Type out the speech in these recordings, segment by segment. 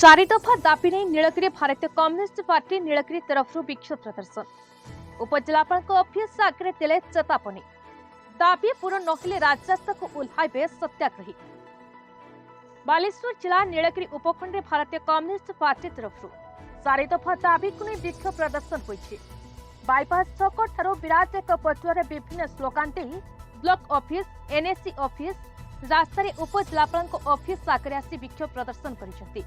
चारि दफा दाबी नहीं नीलगिरी भारतीय कम्युनिस्ट पार्टी नीलगिरी तरफ विक्षोभ प्रदर्शन उपजिलापाल ऑफिस आगे देले चेतावनी दाबी पूर्ण नहिले राजरास्ता को उल्हाइबे सत्याग्रही। बालेश्वर जिला नीलगिरी उपखंड भारतीय कम्युनिस्ट पार्टी तरफ चारि दफा दाबी को नहीं विक्षोभ प्रदर्शन होइछि। बाईपास छक ठारो विराट एक पटुआर विभिन्न स्लोगान दे ब्लॉक ऑफिस एनएससी ऑफिस रास्तार उपजिलापाल ऑफिस आगे आसी विक्षोभ प्रदर्शन करिसेंति।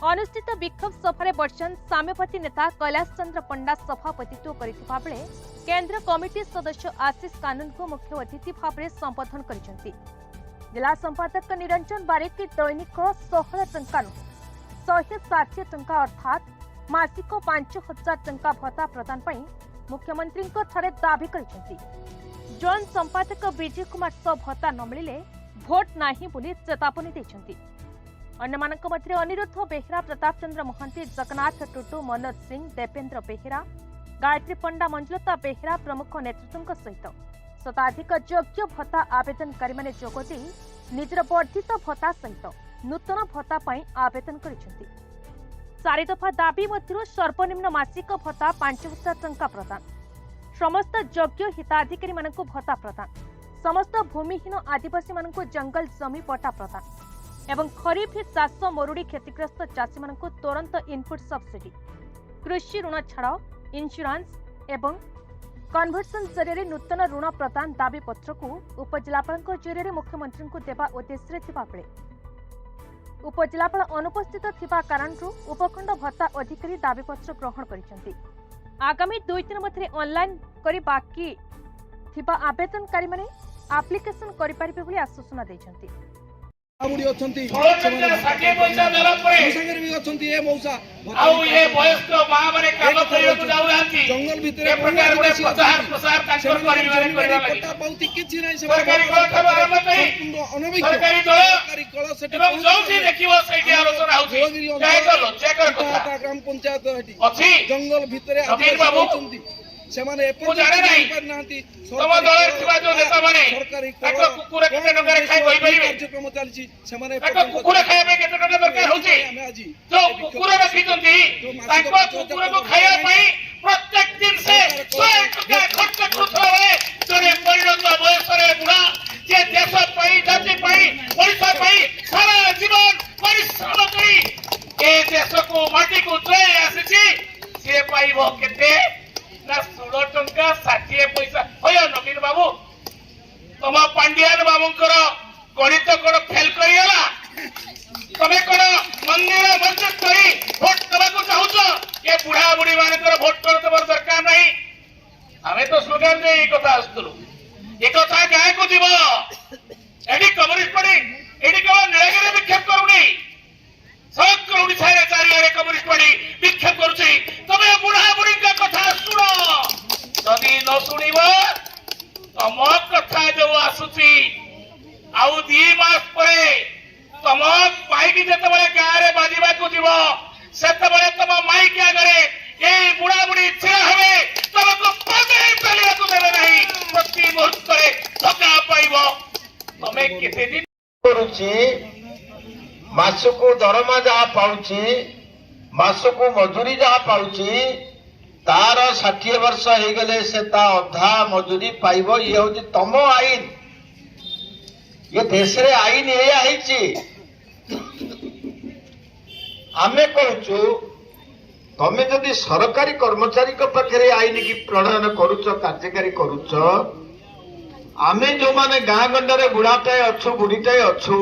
अनुष्ठित विक्षोभ सभारे बर्षन साम्यवादी नेता कैलाश चंद्र पंडा सभापतित्व करथिबा बेले केंद्र कमिटी सदस्य आशीष कानून को मुख्य अतिथि भाव संबोधन करिसेंति। जिला संपादक निरंजन बारिक दैनिक 16 टंका 160 टंका अर्थात मासिक 5000 टंका भत्ता प्रदान पई मुख्यमंत्री को थरे दाबी करिसेंति। जॉन संपादक विजय कुमार भत्ता न मिलिले भोट नाही बोली चेतावनी दैछंति। अन्यमानक मध्य अनिरुद्ध बेहेरा प्रताप चंद्र महांती जगन्नाथ टुटू मनोज सिंह देवेंद्र बेहेरा गायत्री पंडा मंजुलता बेहेरा प्रमुख नेतृत्व सहित शताधिक योग्य भत्ता आवेदनकारी माने जोगदे निजर वर्धित भत्ता सहित नूतन भत्ता पाई आवेदन करिसेंति। चारि दफा दाबी मध्य सर्वनिम्न मासिक भत्ता 5000 टंका प्रदान, समस्त योग्य हिताधिकारी मानक भत्ता प्रदान, समस्त भूमिहीन आदिवासी मानक जंगल जमी पट्टा प्रदान एवं खरीफ चाष मरुड़ी क्षतिग्रस्त चाषी मानक तुरंत इनपुट सब्सिडी, कृषि ऋण छाड़, इंश्योरेंस एवं कन्वर्सन जरिए नूतन ऋण प्रदान दाबी पत्र को उपजिलापाल जरिए मुख्यमंत्री को देवा उद्देश्य थिबा बेले उपजिलापाल अनुपस्थित थिबा कारणरू उपखंड भत्ता अधिकारी दाबी पत्र ग्रहण करिसेंति। आगामी 2 दिन मध्य ऑनलाइन करी बाकी थिबा आवेदनकारी माने एप्लिकेशन करि परिबे बोली आश्वासन दैछंति। आमुडी अछंती साके पैसा देला परे संगर भी अछंती ए मौसा आउ ए वयस्क मां माने काम करियो जाउहांती जंगल भितरे प्रकार रे प्रसार कांकर परिवार करला लागि पट्टा पाउती किछि नै सरकारी कळ खबर आरंभ करी अनविक सरकारी दल सरकारी कळ सेट एवं जोठी देखिबो सेठी आलोचना होउची काय करलो चेकर कथा ग्राम पंचायत हेटी अछि जंगल भितरे आदि बाबू सेमाने एपो जाने नाही परनांती तम दल थिबा जो नेता माने सरकारी ताको कुकुर केते टका खाइ होई परिबे कार्यक्रम चलछि सेमाने ताको कुकुर खाइबे केते टका दरकार होउची जो कुकुर रखिचंती ताको कुकुर को खाइया पई प्रत्येक दिन से 100 टका खर्च करूथले जने परिणत बयसरे बुढा जे देश पई जाति पई ओडिसा पई सारा जीवन परिश्रम करी ए देश को माटी को चले आसीची से पाइबो केते 16 टंका 60 पैसा होय नवीन बाबू तुम पांडियान बाबूंकर गणित कोन फेल करियला तमे कोन मंदिर मस्जिद करी वोट देबाको चाहूछो ए बुढ़ा बुढ़ी मानकर वोट करतबर दरकार नाही। हमें तो स्लोगन दे एक कथा आस्तुलु एक कथा गाय को दिबो एडी कम्युनिस्ट पार्टी एडी केवल नीलगिरी विक्षेप करूनी समग्र ओडिसा रे चारियारे कम्युनिस्ट पार्टी विक्षेप करूची तमे बुढ़ा बुढ़ी का कथा सुनो जदि न सुनिबो तम कथा जो आसुची आउ 2 मास परे तम माइक जेतबे गारे बाजिबा को दिबो सेतबे तम माइक आगरे ए बुढ़ा बुढ़ी छिड़ा हवे तमको पदे चलिया को देबे नहीं प्रति मुहूर्त रे धक्का पाइबो तमे केते दिन करूची मासको दरमा जहा पाउची मासको मजूरी जहा पाउची तार 60 वर्ष हो गले से ता अधा मजूरी पाइबो। ये होची तम आईन, ये देश रे आईन ये आइची। आमे कहूचु तमे जदि सरकारी कर्मचारी को पाखरे आईन की प्रणयन करूच कार्यकारी करूच आमे जो माने गाँ गंडरे बुढ़ाटाए अच्छु बुढ़ीटाए अच्छु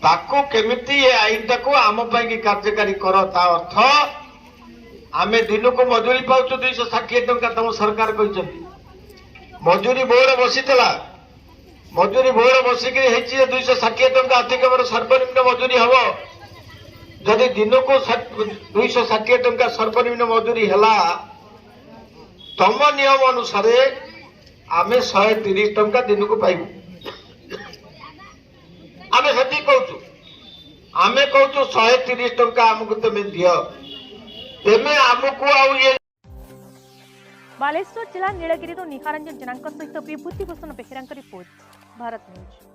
ताको केमिति ये आईन टाको आम पाई कार्यकारी कर ता अर्थ आमे दिन को मजूरी पाउछु 260 टंका तम सरकार कहते मजूरी बोर्ड बसीला मजूरी बोर्ड बसिक 260 टंका अधिक सर्वनिम्न मजूरी हम जदि दिन को 260 टंका सर्वनिम्न मजूरी है तम नियम अनुसार आमे 130 टंका दिन को पाइबू। आमे सती कहूँ आमे कहूँ 130 टंका आमको तुम दियो तेमे आमको आउ ये। बालेश्वर जिला नीलगिरी निहारंजन जनांक सहित विभूति भूषण बेहेरा रिपोर्ट भारत न्यूज।